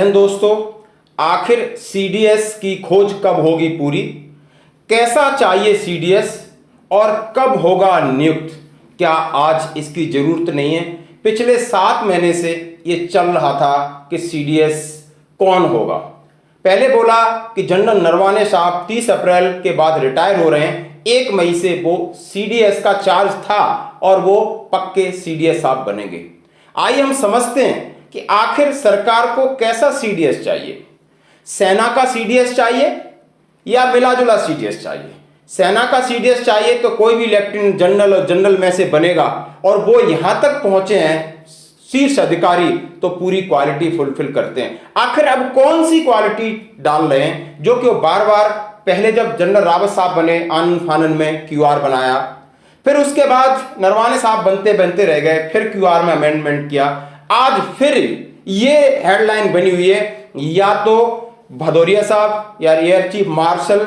अध्ययन दोस्तों, आखिर सीडीएस की खोज कब होगी पूरी, कैसा चाहिए सीडीएस और कब होगा नियुक्त, क्या आज इसकी जरूरत नहीं है। पिछले 7 महीने से ये चल रहा था कि सीडीएस कौन होगा। पहले बोला कि जनरल नरवाने साहब 30 अप्रैल के बाद रिटायर हो रहे हैं, 1 मई से वो सीडीएस का चार्ज था और वो पक्के सीडीएस साहब बनेंगे। आइए हम समझते हैं कि आखिर सरकार को कैसा सीडीएस चाहिए। सेना का सीडीएस चाहिए या मिला जुला सीडीएस चाहिए। सेना का सीडीएस चाहिए तो कोई भी लेफ्टिनेंट जनरल और जनरल में से बनेगा और वो यहां तक पहुंचे हैं शीर्ष अधिकारी तो पूरी क्वालिटी फुलफिल करते हैं। आखिर अब कौन सी क्वालिटी डाल रहे हैं जो कि वो बार बार, पहले जब जनरल रावत साहब बने आनन फानन में क्यूआर बनाया, फिर उसके बाद नरवाने साहब बनते बनते रह गए, फिर क्यूआर में अमेंडमेंट किया, आज फिर ये हेडलाइन बनी हुई है या तो भदौरिया साहब या air chief marshal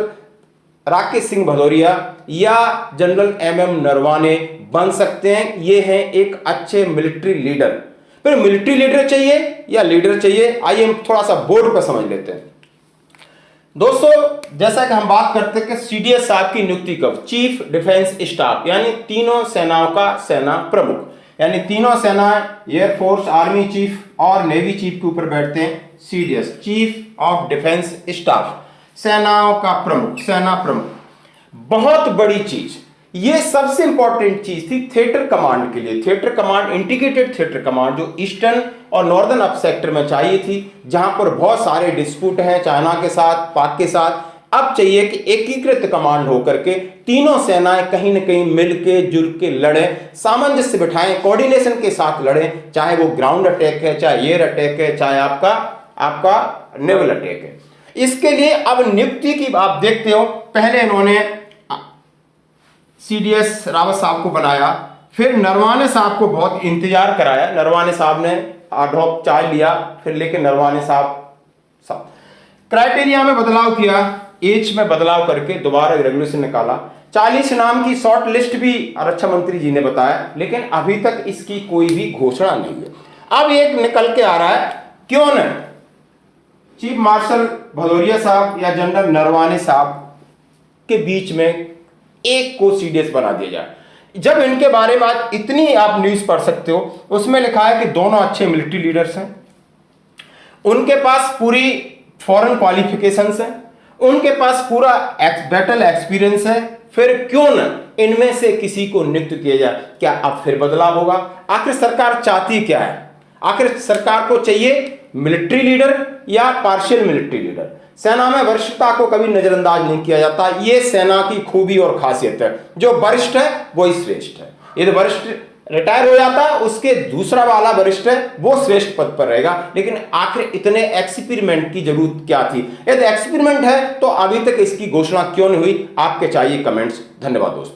Rakesh Singh Bhadauria या जनरल एमएम नरवाने बन सकते हैं। ये हैं एक अच्छे मिलिट्री लीडर। फिर मिलिट्री लीडर चाहिए या लीडर चाहिए, आइए हम थोड़ा सा बोर्ड पर समझ लेते हैं दोस्तों। जैसा कि हम बात करते हैं कि सीडीएस साहब की नियुक्ति कब, चीफ डिफेंस स्टाफ यानी तीनों सेनाओं का सेना प्रमुख, यानी तीनों सेना एयरफोर्स, आर्मी चीफ और नेवी चीफ के ऊपर बैठते हैं CDS, chief of defence staff, सेनाओं का प्रमुख, सेना प्रमुख। बहुत बड़ी चीज, ये सबसे इंपॉर्टेंट चीज थी थिएटर कमांड के लिए। Theatre command, integrated theatre command जो ईस्टर्न और नॉर्दर्न अप सेक्टर में चाहिए थी, जहां पर बहुत सारे डिस्प्यूट हैं चाइना के साथ, पाक के साथ। अब चाहिए कि एकीकृत कमांड होकर के तीनों सेनाएं कहीं ना कहीं मिलके जुल के लड़े, सामंजस्य बिठाएं, कोऑर्डिनेशन के साथ लड़े, चाहे वो ग्राउंड अटैक है, चाहे एयर अटैक है, चाहे आपका नेवल अटैक है। इसके लिए अब नियुक्ति की आप देखते हो, पहले इन्होंने सीडीएस रावत साहब को बनाया, फिर नरवाने साहब को बहुत इंतजार कराया, नरवाने साहब ने ड्रॉप चार्ज लिया, फिर लेके नरवाने साहब क्राइटेरिया में बदलाव किया, एज में बदलाव करके दोबारा रेगुलेशन निकाला। 40 नाम की शॉर्ट लिस्ट भी रक्षा मंत्री जी ने बताया, लेकिन अभी तक इसकी कोई भी घोषणा नहीं है। अब एक निकल के आ रहा है, क्यों न चीफ मार्शल भदौरिया साहब या जनरल नरवाने साहब के बीच में एक को सीडीएस बना दिया जाए। जब इनके बारे में आज इतनी आप न्यूज पढ़ सकते हो, उसमें लिखा है कि दोनों अच्छे मिलिट्री लीडर्स हैं, उनके पास पूरी फॉरेन क्वालिफिकेशंस हैं, उनके पास पूरा बैटल एक्सपीरियंस है, फिर क्यों न इनमें से किसी को नियुक्त किया जाए। क्या अब फिर बदलाव होगा? आखिर सरकार चाहती क्या है? आखिर सरकार को चाहिए मिलिट्री लीडर या पार्शियल मिलिट्री लीडर। सेना में वरिष्ठता को कभी नजरअंदाज नहीं किया जाता, ये सेना की खूबी और खासियत है। जो वरिष्ठ है वही श्रेष्ठ है। यदि वरिष्ठ रिटायर हो जाता है, उसके दूसरा वाला वरिष्ठ है वो श्रेष्ठ पद पर रहेगा। लेकिन आखिर इतने एक्सपेरिमेंट की जरूरत क्या थी? यदि एक्सपेरिमेंट है तो अभी तक इसकी घोषणा क्यों नहीं हुई? आपके चाहिए कमेंट्स। धन्यवाद दोस्तों।